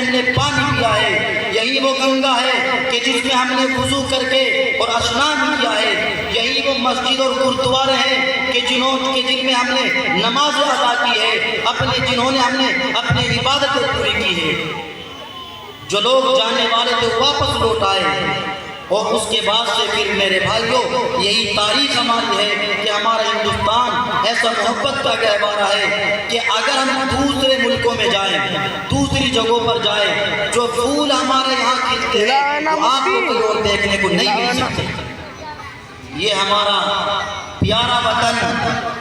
ہم نے پانی پیا ہے، یہی وہ گنگا ہے کہ جس میں ہم نے وضو کر کے اور اشنان کیا ہے، یہی وہ مسجد اور گردوارے ہیں کہ جن میں ہم نے نمازیں ادا کی ہے، جنہوں نے ہم نے اپنی عبادتیں پوری کی ہے۔ جو لوگ جانے والے تھے واپس لوٹ آئے، اور اس کے بعد سے پھر میرے بھائیوں یہی تاریخ ہماری ہے کہ ہمارا ہندوستان ایسا محبت کا گہوارہ ہے کہ اگر ہم دوسرے ملکوں میں جائیں، دوسری جگہوں پر جائیں، جو پھول ہمارے یہاں کھلتے ہیں وہ آپ کو کوئی اور دیکھنے کو نہیں مل سکتے۔ یہ ہمارا پیارا وطن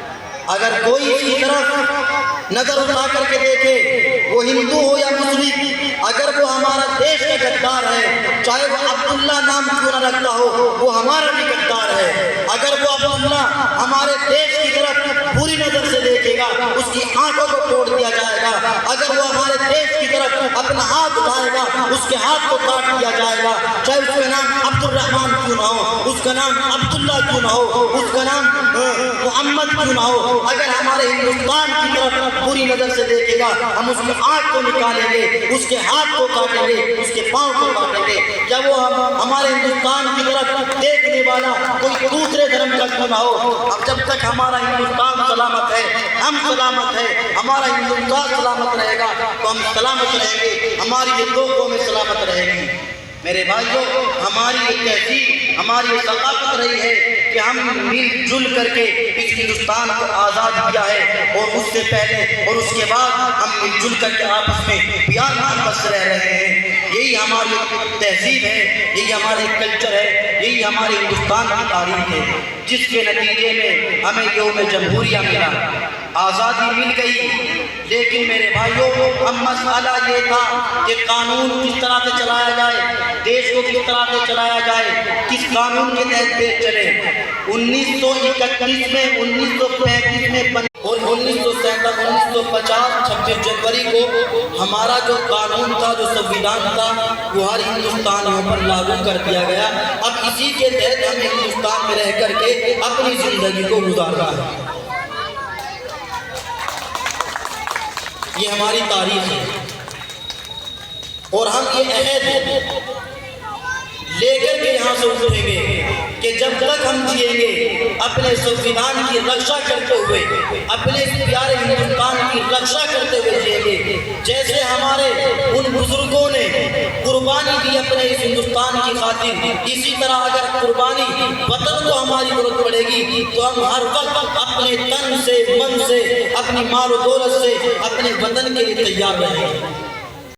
اگر کوئی اس کی طرف نظر اٹھا کر کے دیکھے، وہ ہندو ہو یا مسلم، اگر وہ ہمارا دیش کا غدار ہے، چاہے وہ عبداللہ نام کیوں نہ رکھتا ہو، وہ ہمارا بھی غدار ہے۔ اگر وہ عبداللہ ہمارے دیش کی طرف بری نظر سے دیکھے گا، اس کی آنکھوں کو توڑ دیا جائے گا۔ اگر وہ ہمارے دیش کی طرف اپنا ہاتھ اٹھائے گا، اس کے ہاتھ کو کاٹ دیا جائے گا، چاہے اس کا نام عبد الرحمن کیوں نہ ہو، اس کا نام عبداللہ کیوں نہ ہو، اس کا نام محمد کیوں نہ ہو۔ اگر ہمارے ہندوستان کی طرف بری نظر سے دیکھے گا، ہم اس کی آنکھ کو نکالیں گے، اس کے ہاتھ کو کاٹیں گے، اس کے پاؤں کو کاٹیں گے۔ یا وہ ہمارے ہندوستان کی طرف دیکھنے والا کوئی دوسرے دھرم کا کیوں نہ ہو، اب جب تک ہمارا ہندوستان سلامت ہے، ہم سلامت ہے، ہمارا ہندوستان سلامت رہے گا تو ہم سلامت رہیں گے، ہماری یہ دو قومیں سلامت رہیں گی۔ میرے بھائیوں، ہماری یہ تہذیب، ہماری یہ ثقافت رہی ہے کہ ہم مل جل کر کے اس ہندوستان کو آزاد کیا ہے، اور اس سے پہلے اور اس کے بعد ہم مل جل کر کے آپس میں پیار محبت سے رہ رہے ہیں۔ یہی ہماری تہذیب ہے، یہی ہمارے کلچر ہے، یہی ہمارے ہندوستان کی تاریخ ہے، جس کے نتیجے میں ہمیں یوم جمہوریہ ملا، آزادی مل گئی۔ لیکن میرے بھائیوں، اب مسئلہ یہ تھا کہ قانون کس طرح سے چلایا جائے، دیش کو کس طرح سے چلایا جائے، کس قانون کے تحت دیش چلے۔ 1931 میں، 1935 میں اور 1950 26 جنوری کو ہمارا جو قانون تھا، جو سنویدھان تھا، وہ ہر ہندوستانیوں پر لاگو کر دیا گیا۔ اب اسی کے تحت ہم ہندوستان میں رہ کر کے اپنی زندگی کو گزارنا ہے۔ یہ ہماری تاریخ ہے، اور ہم یہ عہد لے کر کے یہاں سے اٹھیں گے کہ جب تک ہم جئیں گے اپنے سنویدھان کی رکشا کرتے ہوئے، اپنے پیارے ہندوستان کی رکشا کرتے ہوئے جئیں گے۔ جیسے ہمارے ان بزرگوں نے قربانی دی اپنے اس ہندوستان کی خاطر، اسی طرح اگر قربانی وطن کو ہماری ضرورت پڑے گی تو ہم ہر وقت اپنے تن سے، من سے، اپنی مال و دولت سے اپنے وطن کے لیے تیار رہیں گے۔